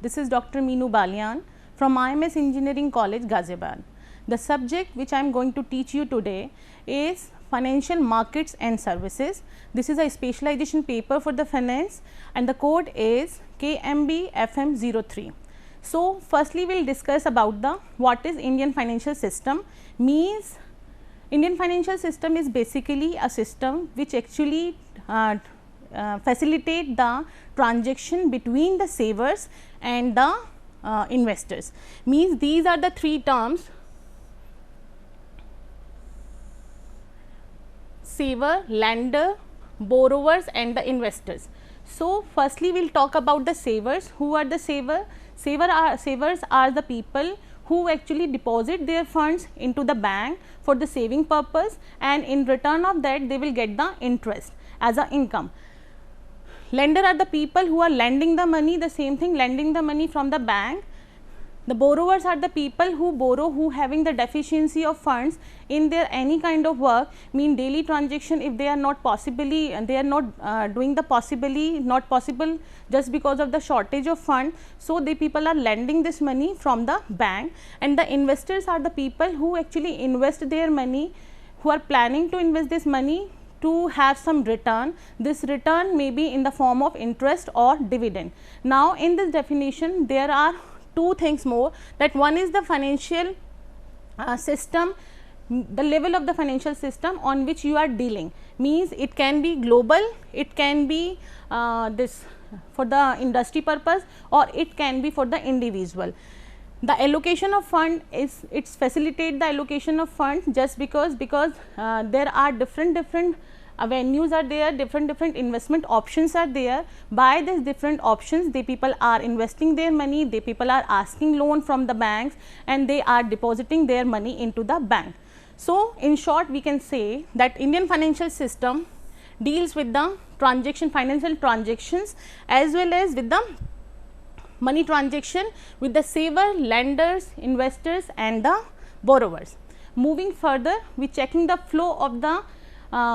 This is Dr. Meenu Balian from IMS Engineering College, Ghaziabad. The subject which I am going to teach you today is Financial Markets and Services. This is a specialization paper for the finance and the code is KMB FM03. So, firstly we will discuss about the what is Indian financial system. Means Indian financial system is basically a system which actually facilitate the transaction between the savers and the investors. Means these are the three terms: saver, lender, borrowers and the investors. So, firstly we will talk about the savers. Who are the saver? Savers are the people who actually deposit their funds into the bank for the saving purpose, and in return of that they will get the interest as a income. Lender are the people who are lending the money, the same thing, lending the money from the bank. The borrowers are the people who borrow, who having the deficiency of funds in their any kind of work, mean daily transaction. If they are not possibly, they are not doing the possibly not possible just because of the shortage of fund. So, the people are lending this money from the bank, and the investors are the people who actually invest their money, who are planning to invest this money to have some return. This return may be in the form of interest or dividend. Now, in this definition there are two things more, that one is the financial system, the level of the financial system on which you are dealing. Means it can be global, it can be this for the industry purpose, or it can be for the individual. The allocation of fund is, it's facilitate the allocation of funds just because there are different avenues are there, different investment options are there. By these different options, the people are investing their money, the people are asking loan from the banks, and they are depositing their money into the bank. So, in short we can say that Indian financial system deals with the financial transactions as well as with the money transaction with the saver, lenders, investors and the borrowers. Moving further, we checking the flow of the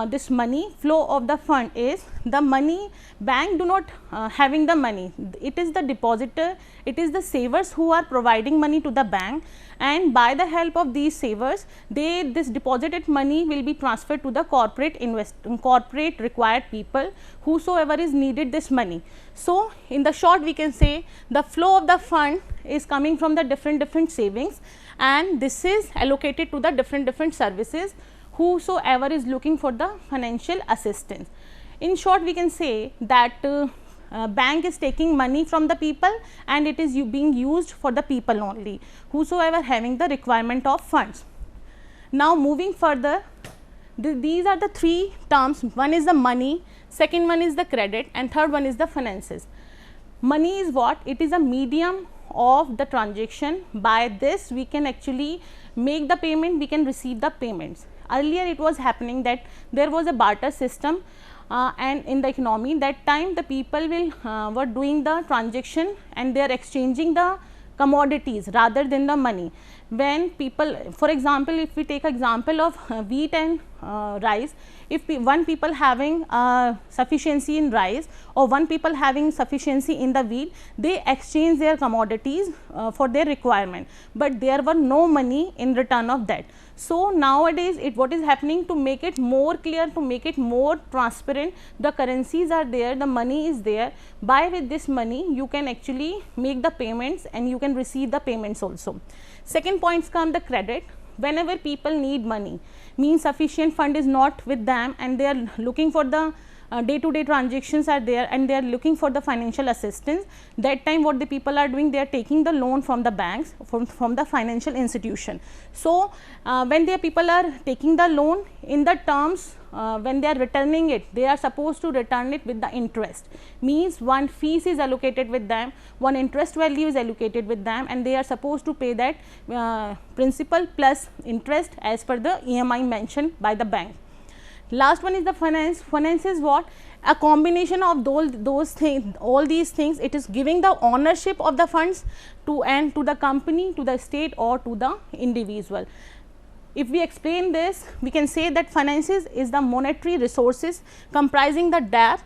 this money, flow of the fund is the money, bank do not having the money, it is the depositor, it is the savers who are providing money to the bank, and by the help of these savers, this deposited money will be transferred to the corporate required people, whosoever is needed this money. So, in the short we can say the flow of the fund is coming from the different savings, and this is allocated to the different services whosoever is looking for the financial assistance. In short we can say that bank is taking money from the people and it is being used for the people only, whosoever having the requirement of funds. Now, moving further, these are the three terms. One is the money, second one is the credit, and third one is the finances. Money is what? It is a medium of the transaction. By this we can actually make the payment, we can receive the payments. Earlier it was happening that there was a barter system and in the economy, that time the people were doing the transaction and they are exchanging the commodities rather than the money. When people, for example, if we take example of wheat and rice, if one people having sufficiency in rice or one people having sufficiency in the wheat, they exchange their commodities for their requirement, but there were no money in return of that. So, nowadays what is happening, to make it more clear, to make it more transparent, the currencies are there, the money is there. By with this money you can actually make the payments and you can receive the payments also. Second points come the credit. Whenever people need money, means sufficient fund is not with them and they are looking for the day-to-day transactions are there and they are looking for the financial assistance, that time what the people are doing, they are taking the loan from the banks, from the financial institution. So, when the people are taking the loan, in the terms when they are returning it, they are supposed to return it with the interest. Means one fees is allocated with them, one interest value is allocated with them, and they are supposed to pay that principal plus interest as per the EMI mentioned by the bank. Last one is the finance. Finance is what? A combination of those things, all these things. It is giving the ownership of the funds to the company, to the state or to the individual. If we explain this, we can say that finances is the monetary resources comprising the debt,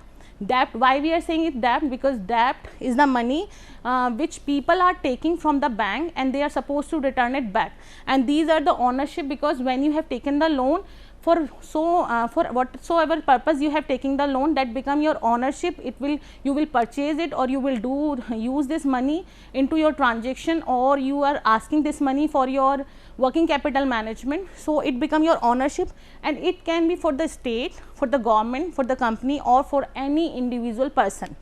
Debt, why we are saying it debt? Because debt is the money which people are taking from the bank and they are supposed to return it back, and these are the ownership, because when you have taken the loan for for whatsoever purpose you have taken the loan, that become your ownership. It will, you will purchase it, or you will use this money into your transaction, or you are asking this money for your working capital management. So it become your ownership, and it can be for the state, for the government, for the company, or for any individual person.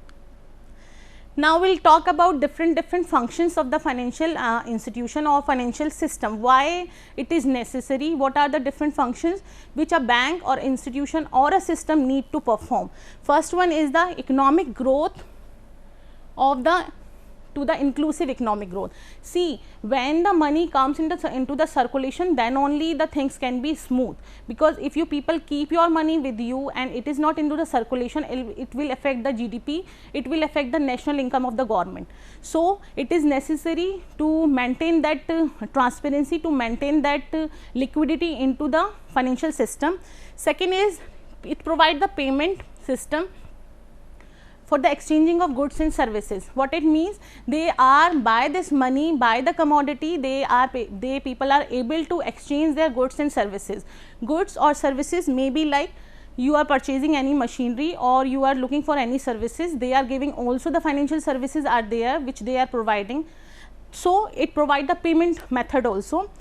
Now we will talk about different functions of the financial institution or financial system, why it is necessary, what are the different functions which a bank or institution or a system need to perform. First one is the economic growth of the inclusive economic growth. See, when the money comes into the circulation, then only the things can be smooth, because if you people keep your money with you and it is not into the circulation, it will affect the GDP, it will affect the national income of the government. So it is necessary to maintain that transparency, to maintain that liquidity into the financial system. Second is, it provide the payment system for the exchanging of goods and services. What it means, they are, by this money, by the commodity, people are able to exchange their goods and services. Goods or services may be like, you are purchasing any machinery or you are looking for any services, they are giving, also the financial services are there which they are providing. So it provide the payment method also.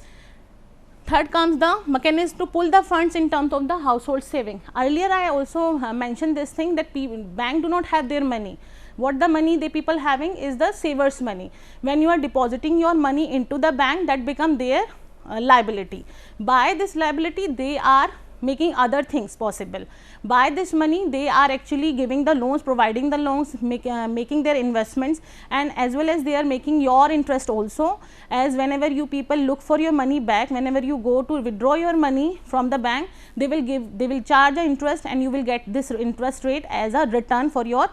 Third comes the mechanism to pull the funds in terms of the household saving. Earlier I also mentioned this thing that bank do not have their money. What the money they people having is the savers money. When you are depositing your money into the bank, that become their liability. By this liability, they are making other things possible. By this money, they are actually giving the loans, providing the loans, making their investments, and as well as they are making your interest also, as whenever you people look for your money back, whenever you go to withdraw your money from the bank, they will charge the interest, and you will get this interest rate as a return for your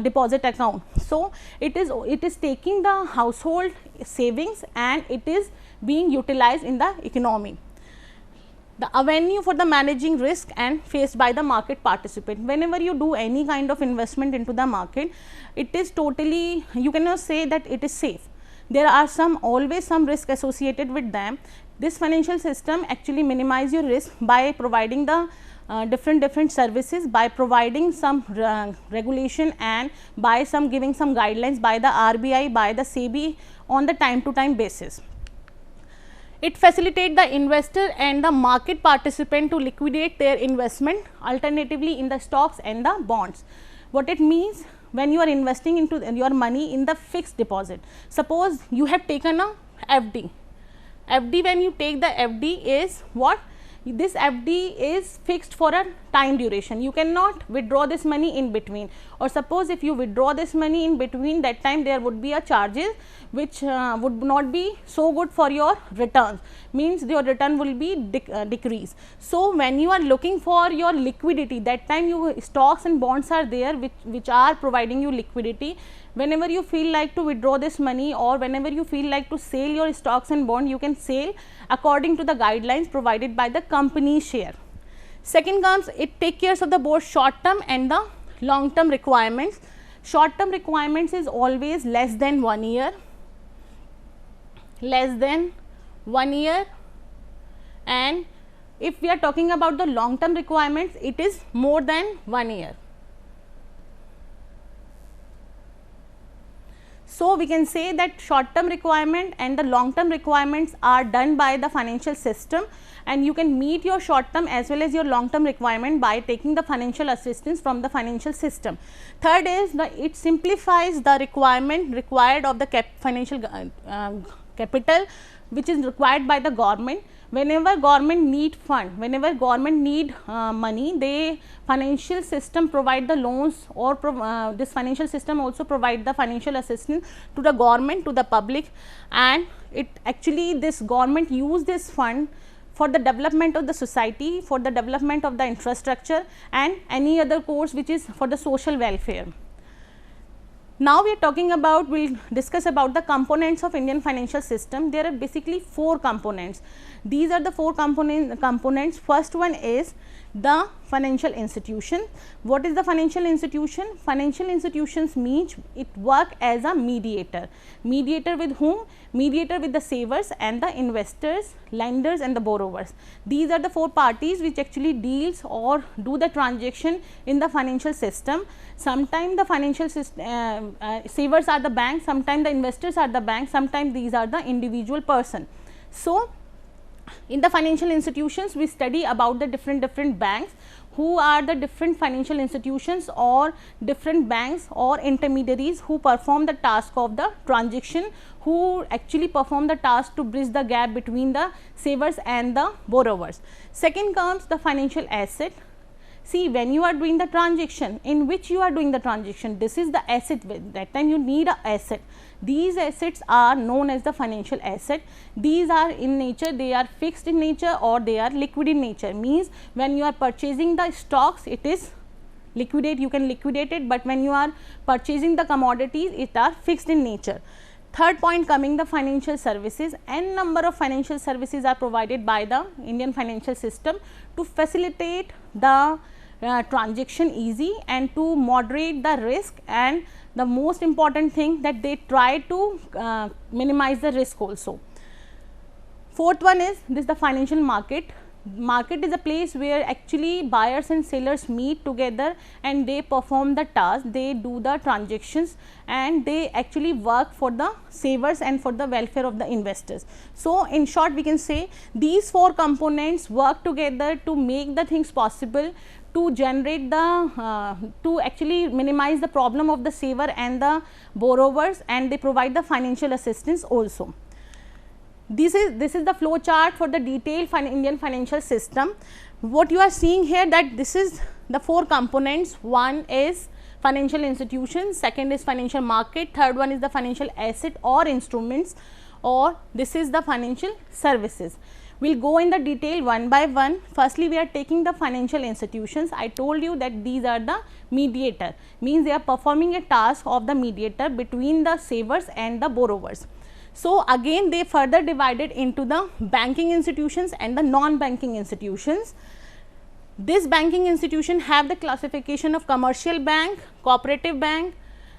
deposit account. So it is taking the household savings and it is being utilized in the economy. The avenue for the managing risk and faced by the market participant. Whenever you do any kind of investment into the market, it is totally, you cannot say that it is safe. There are always some risk associated with them. This financial system actually minimize your risk by providing the different services, by providing some regulation, and by giving some guidelines by the RBI, by the SEBI on the time to time basis. It facilitates the investor and the market participant to liquidate their investment alternatively in the stocks and the bonds. What it means, when you are investing into your money in the fixed deposit, suppose you have taken a FD. FD, when you take the FD is what? This FD is fixed for a time duration. You cannot withdraw this money in between, or suppose if you withdraw this money in between, that time there would be a charges which would not be so good for your returns, means your return will be decrease. So when you are looking for your liquidity, that time you stocks and bonds are there which are providing you liquidity. Whenever you feel like to withdraw this money, or whenever you feel like to sell your stocks and bond, you can sell according to the guidelines provided by the company share. Second comes, it take care of the both short term and the long term requirements. Short term requirements is always less than 1 year, and if we are talking about the long term requirements, it is more than 1 year. So we can say that short term requirement and the long term requirements are done by the financial system, and you can meet your short term as well as your long term requirement by taking the financial assistance from the financial system. Third is it simplifies the required of the financial capital which is required by the government. Whenever government need fund, whenever government need money, they financial system provide the loans, or this financial system also provide the financial assistance to the government, to the public, and it actually this government use this fund for the development of the society, for the development of the infrastructure, and any other course which is for the social welfare. Now we are talking about, we will discuss about the components of Indian financial system. There are basically 4 components. These are the 4 components. First one is the financial institution. What is the financial institution? Financial institutions means it work as a mediator. Mediator with whom? Mediator with the savers and the investors, lenders and the borrowers. These are the four parties which actually deals or do the transaction in the financial system. Sometimes the financial savers are the bank, sometimes the investors are the bank, sometimes these are the individual person. So in the financial institutions, we study about the different banks, who are the different financial institutions or different banks or intermediaries who perform the task of the transaction, who actually perform the task to bridge the gap between the savers and the borrowers. Second comes the financial asset. See, when you are doing the transaction, in which you are doing the transaction, this is the asset. With that time you need a asset. These assets are known as the financial asset. These are in nature, they are fixed in nature or they are liquid in nature. Means when you are purchasing the stocks, it is liquidate, you can liquidate it, but when you are purchasing the commodities, it are fixed in nature. Third point coming the financial services. N number of financial services are provided by the Indian financial system to facilitate the transaction easy and to moderate the risk, and the most important thing that they try to minimize the risk also. Fourth one is this, the financial market. Market is a place where actually buyers and sellers meet together and they perform the task, they do the transactions and they actually work for the savers and for the welfare of the investors. So in short, we can say these four components work together to make the things possible, to generate the to actually minimize the problem of the saver and the borrowers, and they provide the financial assistance also. This is the flow chart for the detailed Indian financial system. What you are seeing here, that this is the four components. One is financial institutions, second is financial market, third one is the financial asset or instruments, or this is the financial services. We will go in the detail one by one. Firstly, we are taking the financial institutions. I told you that these are the mediator, means they are performing a task of the mediator between the savers and the borrowers. So again, they further divided into the banking institutions and the non-banking institutions. This banking institution have the classification of commercial bank, cooperative bank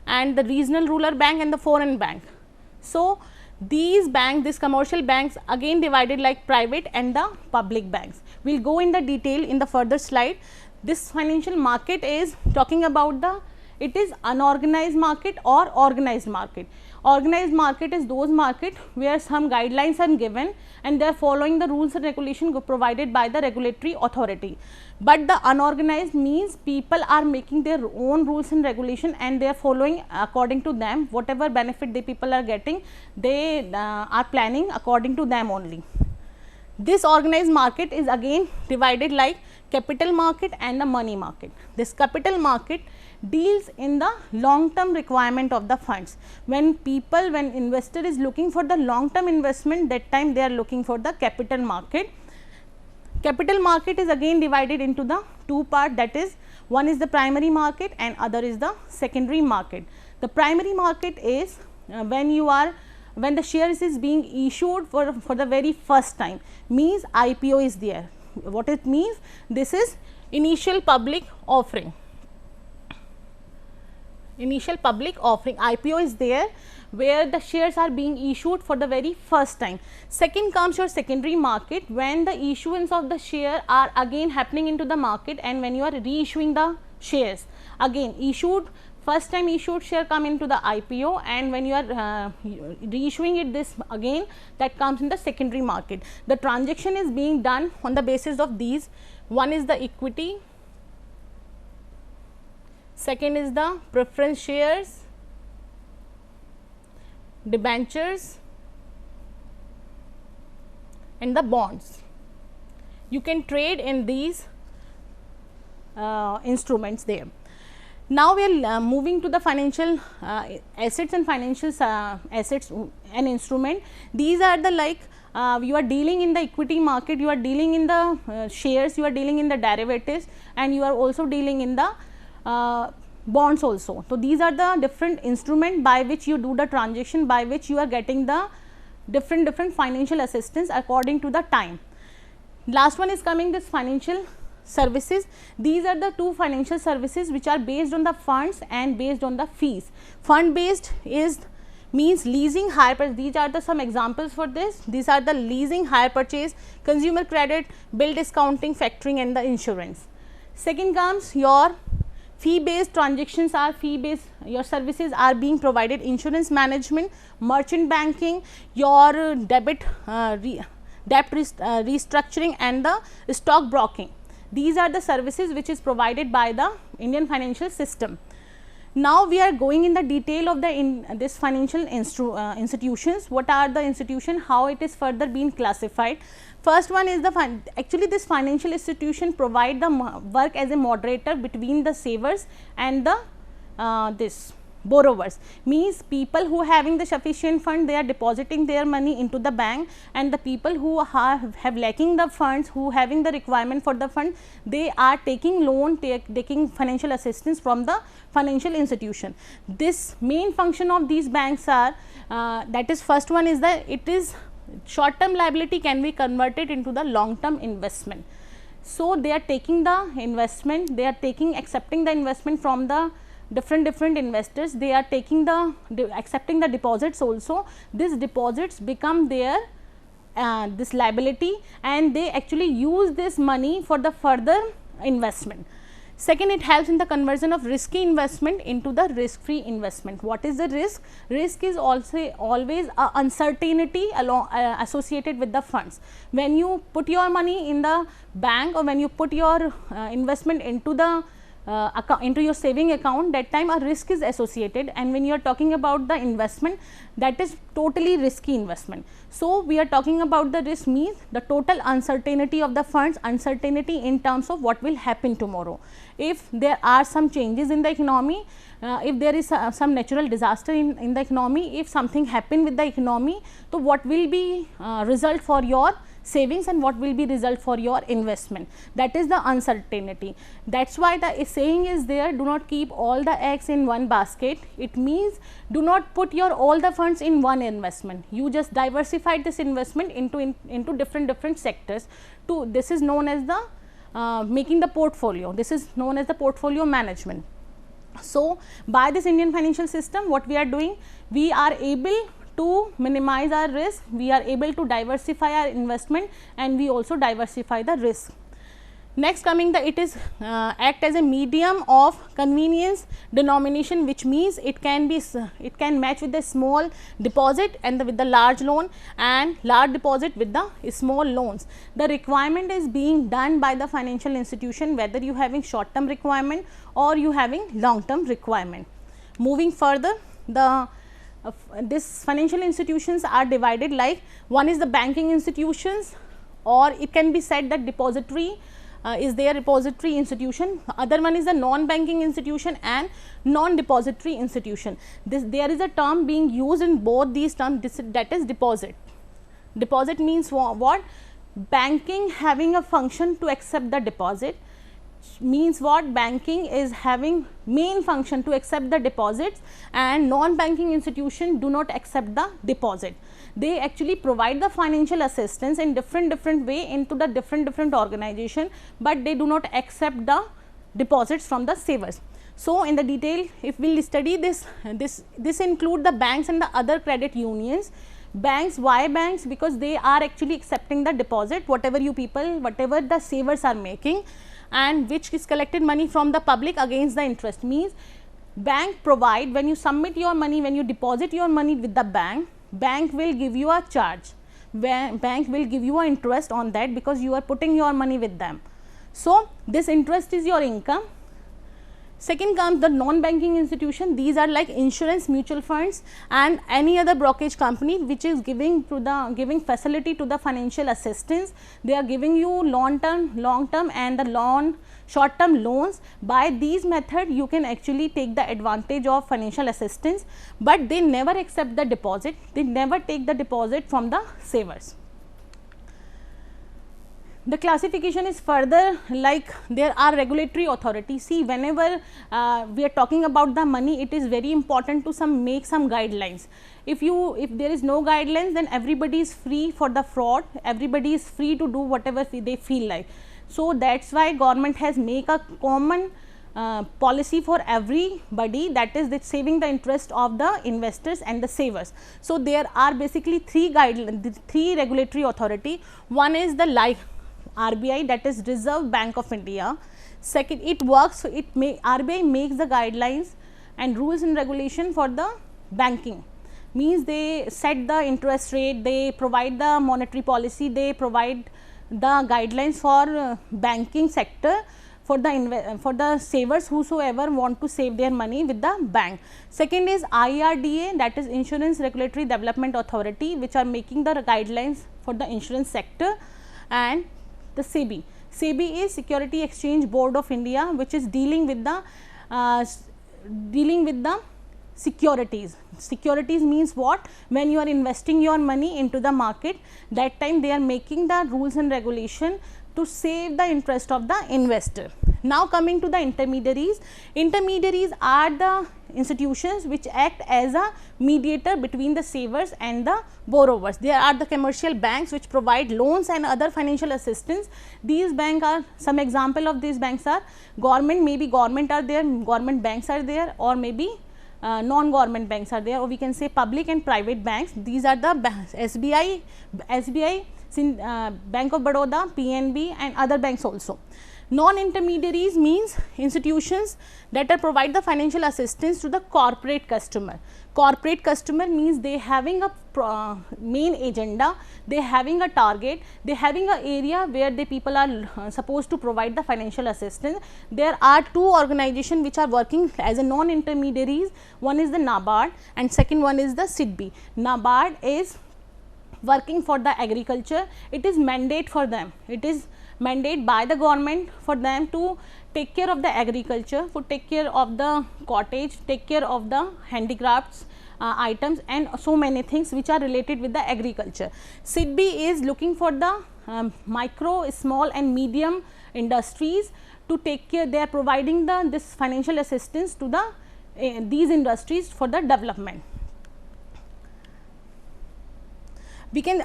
and the regional rural bank and the foreign bank. So these banks, these commercial banks again divided like private and the public banks. We will go in the detail in the further slide. This financial market is talking about the, it is unorganized market or organized market. Organized market is those market where some guidelines are given and they are following the rules and regulation provided by the regulatory authority. But the unorganized means people are making their own rules and regulation and they are following according to them. Whatever benefit the people are getting, they are planning according to them only. This organized market is again divided like capital market and the money market. This capital market deals in the long term requirement of the funds. When investor is looking for the long term investment, that time they are looking for the capital market. Capital market is again divided into the two part, that is, one is the primary market and other is the secondary market. The primary market is when the shares is being issued for the very first time, means IPO is there. What it means? This is initial public offering. Initial public offering, IPO is there where the shares are being issued for the very first time. Second comes your secondary market, when the issuance of the share are again happening into the market and when you are reissuing the shares, again issued, first time issued share come into the IPO and when you are reissuing it, this again that comes in the secondary market. The transaction is being done on the basis of these. One is the equity, second is the preference shares, debentures and the bonds. You can trade in these instruments there. Now we are moving to the financial assets and financial assets and instrument. These are the like you are dealing in the equity market, you are dealing in the shares, you are dealing in the derivatives and you are also dealing in the bonds also. So these are the different instrument by which you do the transaction, by which you are getting the different financial assistance according to the time. Last one is coming this financial services. These are the two financial services which are based on the funds and based on the fees. Fund based is means leasing, hire purchase. These are the some examples for this. These are the leasing, hire purchase, consumer credit, bill discounting, factoring and the insurance. Second comes your fee based transactions are fee based, your services are being provided insurance management, merchant banking, your debt restructuring and the stock broking. These are the services which is provided by the Indian financial system. Now we are going in the detail of this financial institutions. What are the institution, how it is further being classified. First one is actually this financial institution provide the work as a moderator between the savers and the this borrowers, means people who having the sufficient fund, they are depositing their money into the bank, and the people who have lacking the funds, who having the requirement for the fund, they are taking loan, taking financial assistance from the financial institution. This main function of these banks are that is first one is that it is short term liability can be converted into the long term investment. So they are taking the investment, they are accepting the investment from the different investors, they are taking accepting the deposits also. These deposits become their this liability, and they actually use this money for the further investment. Second, it helps in the conversion of risky investment into the risk free investment. What is the risk? Risk is also always a uncertainty associated with the funds. When you put your money in the bank, or when you put your investment into the into your saving account, that time a risk is associated, and when you are talking about the investment, that is totally risky investment. So we are talking about the risk means the total uncertainty of the funds, uncertainty in terms of what will happen tomorrow. If there are some changes in the economy, if there is some natural disaster in the economy, if something happen with the economy, so what will be result for your savings and what will be result for your investment. That is the uncertainty. That's why the saying is there, do not keep all the eggs in one basket. It means do not put your all the funds in one investment. You just diversify this investment into different sectors. This is known as the making the portfolio. This is known as the portfolio management. So by this Indian financial system, what we are doing, we are able to minimize our risk, we are able to diversify our investment, and we also diversify the risk. Next coming it is act as a medium of convenience denomination, which means it can match with the small deposit and with the large loan, and large deposit with the small loans. The requirement is being done by the financial institution, whether you having short term requirement or you having long term requirement. Moving further, this financial institutions are divided like, one is the banking institutions, or it can be said that depository is their repository institution. Other one is the non-banking institution and non-depository institution. There is a term being used in both these terms, that is deposit. Deposit means what? Banking having a function to accept the deposit, means what? Banking is having main function to accept the deposits, and non-banking institution do not accept the deposit. They actually provide the financial assistance in different way into the different organization, but they do not accept the deposits from the savers. So in the detail, if we will study this include the banks and the other credit unions. Banks, why banks? Because they are actually accepting the deposit, whatever the savers are making, and which is collected money from the public against the interest. Means bank provide, when you submit your money, when you deposit your money with the bank will give you a charge, bank will give you an interest on that, because you are putting your money with them. So this interest is your income. Second comes the non-banking institution. These are like insurance, mutual funds, and any other brokerage company which is giving facility to the financial assistance. They are giving you long term and the short term loans. By these method, you can actually take the advantage of financial assistance, but they never accept the deposit. They never take the deposit from the savers. The classification is further like, there are regulatory authorities. See, whenever we are talking about the money, it is very important to make some guidelines. If there is no guidelines, then everybody is free for the fraud, everybody is free to do whatever they feel like. So that's why government has make a common policy for everybody, that is that saving the interest of the investors and the savers. So there are basically three regulatory authority. One is the RBI, that is Reserve Bank of India. Second, RBI makes the guidelines and rules and regulation for the banking, means they set the interest rate, they provide the monetary policy, they provide the guidelines for banking sector for the savers whosoever want to save their money with the bank. Second is IRDA, that is Insurance Regulatory Development Authority, which are making the guidelines for the insurance sector. And the SEBI. SEBI is Security Exchange Board of India, which is dealing with the securities. Securities means what? When you are investing your money into the market, that time they are making the rules and regulation to save the interest of the investor. Now coming to the intermediaries. Intermediaries are the institutions which act as a mediator between the savers and the borrowers. There are the commercial banks which provide loans and other financial assistance. These banks are, some example of these banks are government, maybe government are there, government banks are there, or maybe non-government banks are there, or we can say public and private banks. These are the SBI, Bank of Baroda, PNB and other banks also. Non-intermediaries means institutions that are provide the financial assistance to the corporate customer. Corporate customer means they having a main agenda, they having a target, they having a area where the people are supposed to provide the financial assistance. There are two organizations which are working as a non-intermediaries. One is the NABARD and second one is the SIDBI. NABARD is working for the agriculture. It is mandate for them, it is mandate by the government for them to take care of the agriculture, to take care of the cottage, take care of the handicrafts items and so many things which are related with the agriculture. SIDBI is looking for the micro, small and medium industries to take care, they are providing this financial assistance to the these industries for the development. We can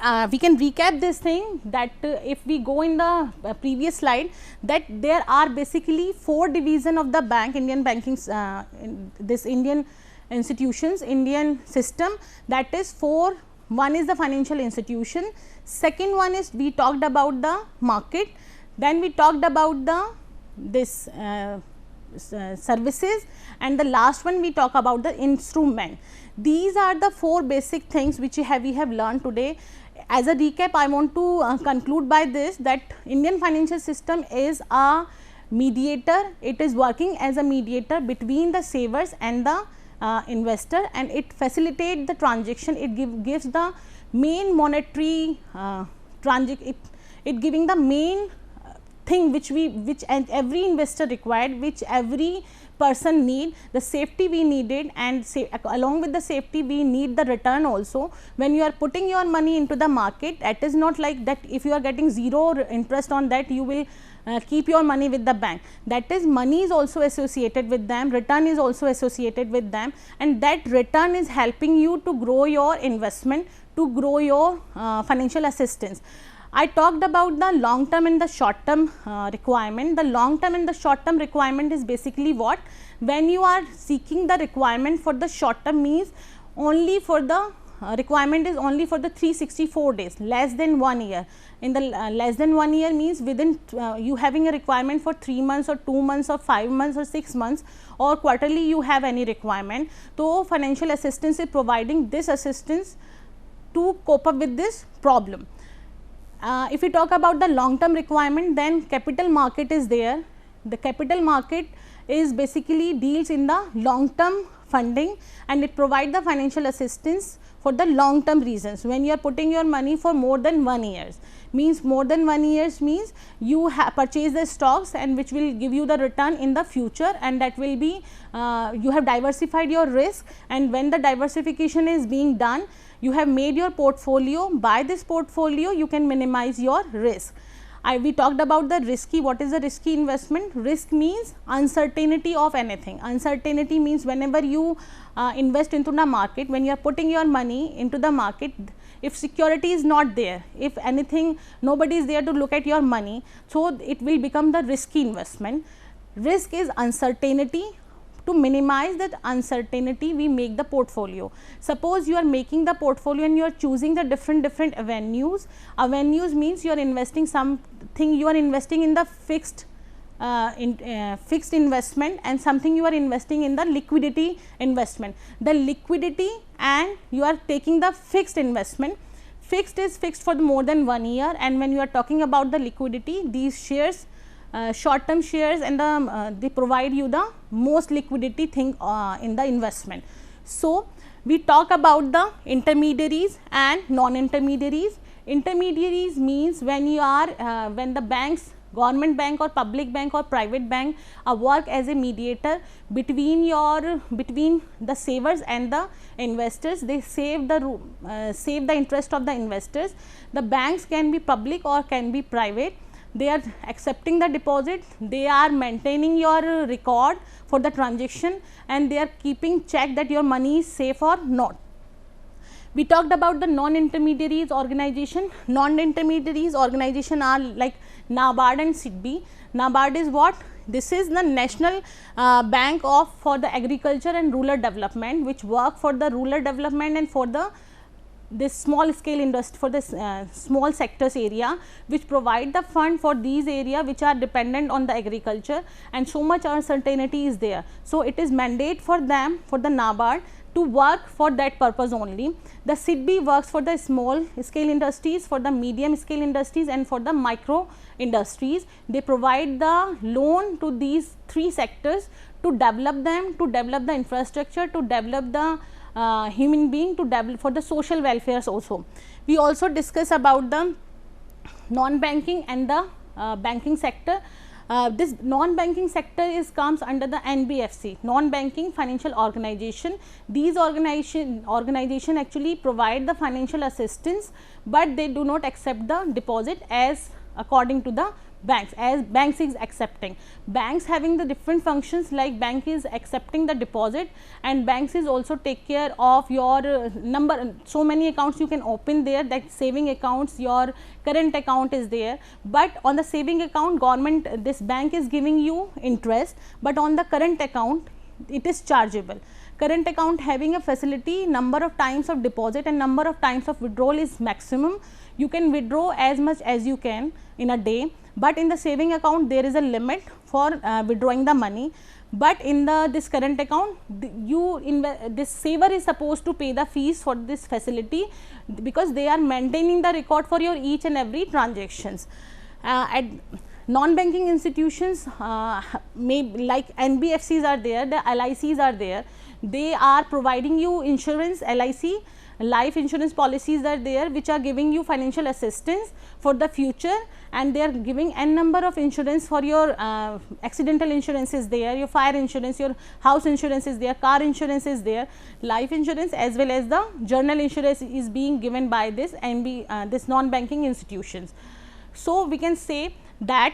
recap this thing that if we go in the previous slide, that there are basically 4 division of the bank, Indian banking, this Indian institutions, Indian system, that is 4. One is the financial institution, second one is we talked about the market, then we talked about the services, and the last one we talk about the instrument. These are the 4 basic things which we have learned today. As a recap, I want to conclude by this, that Indian financial system is a mediator. It is working as a mediator between the savers and the investor, and it facilitates the transaction. It gives the main monetary it giving the main thing which every investor required, which every person need, the safety we needed, and along with the safety we need the return also. When you are putting your money into the market, it is not like that if you are getting 0 interest on that, you will keep your money with the bank. That is, money is also associated with them, return is also associated with them, and that return is helping you to grow your investment, to grow your financial assistance. I talked about the long term and the short term requirement. The long term and the short term requirement is basically what? When you are seeking the requirement for the short term, means only for the requirement is only for the 364 days, less than 1 year. In the less than 1 year means within you having a requirement for 3 months or 2 months or 5 months or 6 months, or quarterly you have any requirement. So financial assistance is providing this assistance to cope up with this problem. If we talk about the long term requirement, then capital market is there. The capital market is basically deals in the long term funding, and it provides the financial assistance for the long term reasons. When you are putting your money for more than 1 year, means more than 1 year means you have purchased the stocks and which will give you the return in the future, and that will be you have diversified your risk, and when the diversification is being done, you have made your portfolio. By this portfolio you can minimize your risk. We talked about the risky. What is the risky investment? Risk means uncertainty of anything. Uncertainty means whenever you invest into the market, when you are putting your money into the market, if security is not there, if anything, nobody is there to look at your money, so it will become the risky investment. Risk is uncertainty. To minimize that uncertainty, we make the portfolio. Suppose you are making the portfolio and you are choosing the different avenues. Avenues means you are investing something, you are investing in the fixed investment, and something you are investing in the liquidity investment. The liquidity, and you are taking the fixed investment. Fixed is fixed for more than 1 year, and when you are talking about the liquidity, these shares, short term shares, and they provide you the most liquidity thing in the investment. So, we talk about the intermediaries and non-intermediaries. Intermediaries means when you are when the banks, government bank or public bank or private bank, work as a mediator between the savers and the investors. They save the interest of the investors. The banks can be public or can be private. They are accepting the deposit, they are maintaining your record for the transaction, and they are keeping check that your money is safe or not. We talked about the non-intermediaries organization. Non-intermediaries organization are like NABARD and SIDBI. NABARD is what? This is the National Bank for the Agriculture and Rural Development, which work for the rural development and for this small scale industry, for this small sectors area, which provide the fund for these area which are dependent on the agriculture, and so much uncertainty is there. So, it is mandate for them, for the NABARD, to work for that purpose only. The SIDBI works for the small scale industries, for the medium scale industries, and for the micro industries. They provide the loan to these 3 sectors to develop them, to develop the infrastructure, to develop the human being, to develop for the social welfares also. We also discuss about the non-banking and the banking sector. This non-banking sector comes under the NBFC, non-banking financial organization. These organization actually provide the financial assistance, but they do not accept the deposit as according to the banks, as banks is accepting. Banks having the different functions, like bank is accepting the deposit, and banks is also take care of your number, so many accounts you can open there, that saving accounts, your current account is there. But on the saving account, government, this bank is giving you interest, but on the current account it is chargeable. Current account having a facility, number of times of deposit and number of times of withdrawal is maximum. You can withdraw as much as you can in a day, but in the saving account there is a limit for withdrawing the money. But in this current account, this saver is supposed to pay the fees for this facility, because they are maintaining the record for your each and every transactions. At non-banking institutions, like NBFCs are there, the LICs are there. They are providing you insurance, LIC, life insurance policies are there, which are giving you financial assistance for the future, and they are giving n number of insurance for your accidental insurance is there, your fire insurance, your house insurance is there, car insurance is there, life insurance, as well as the journal insurance is being given by this this non-banking institutions. So, we can say that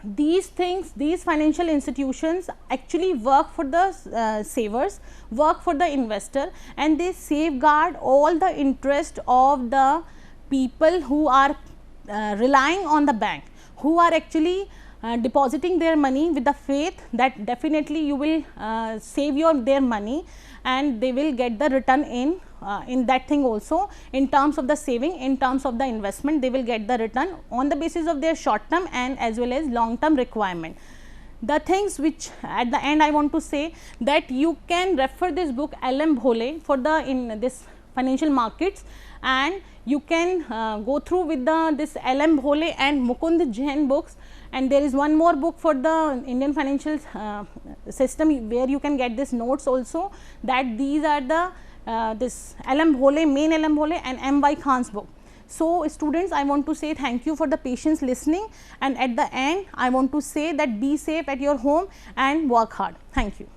these things, these financial institutions actually work for the savers, work for the investor, and they safeguard all the interest of the people who are relying on the bank, who are actually depositing their money with the faith that definitely you will save their money, and they will get the return in that thing also. In terms of the saving, in terms of the investment, they will get the return on the basis of their short term and as well as long term requirement. The things which at the end I want to say, that you can refer this book L.M. Bhole for in this financial markets, and you can go through with this L.M. Bhole and Mukund Jain books. And there is one more book for the Indian financial system, where you can get this notes also, that these are the this L.M. Bhole, main L.M. Bhole and M.Y. Khan's book. So, students, I want to say thank you for the patience listening, and at the end I want to say that be safe at your home and work hard. Thank you.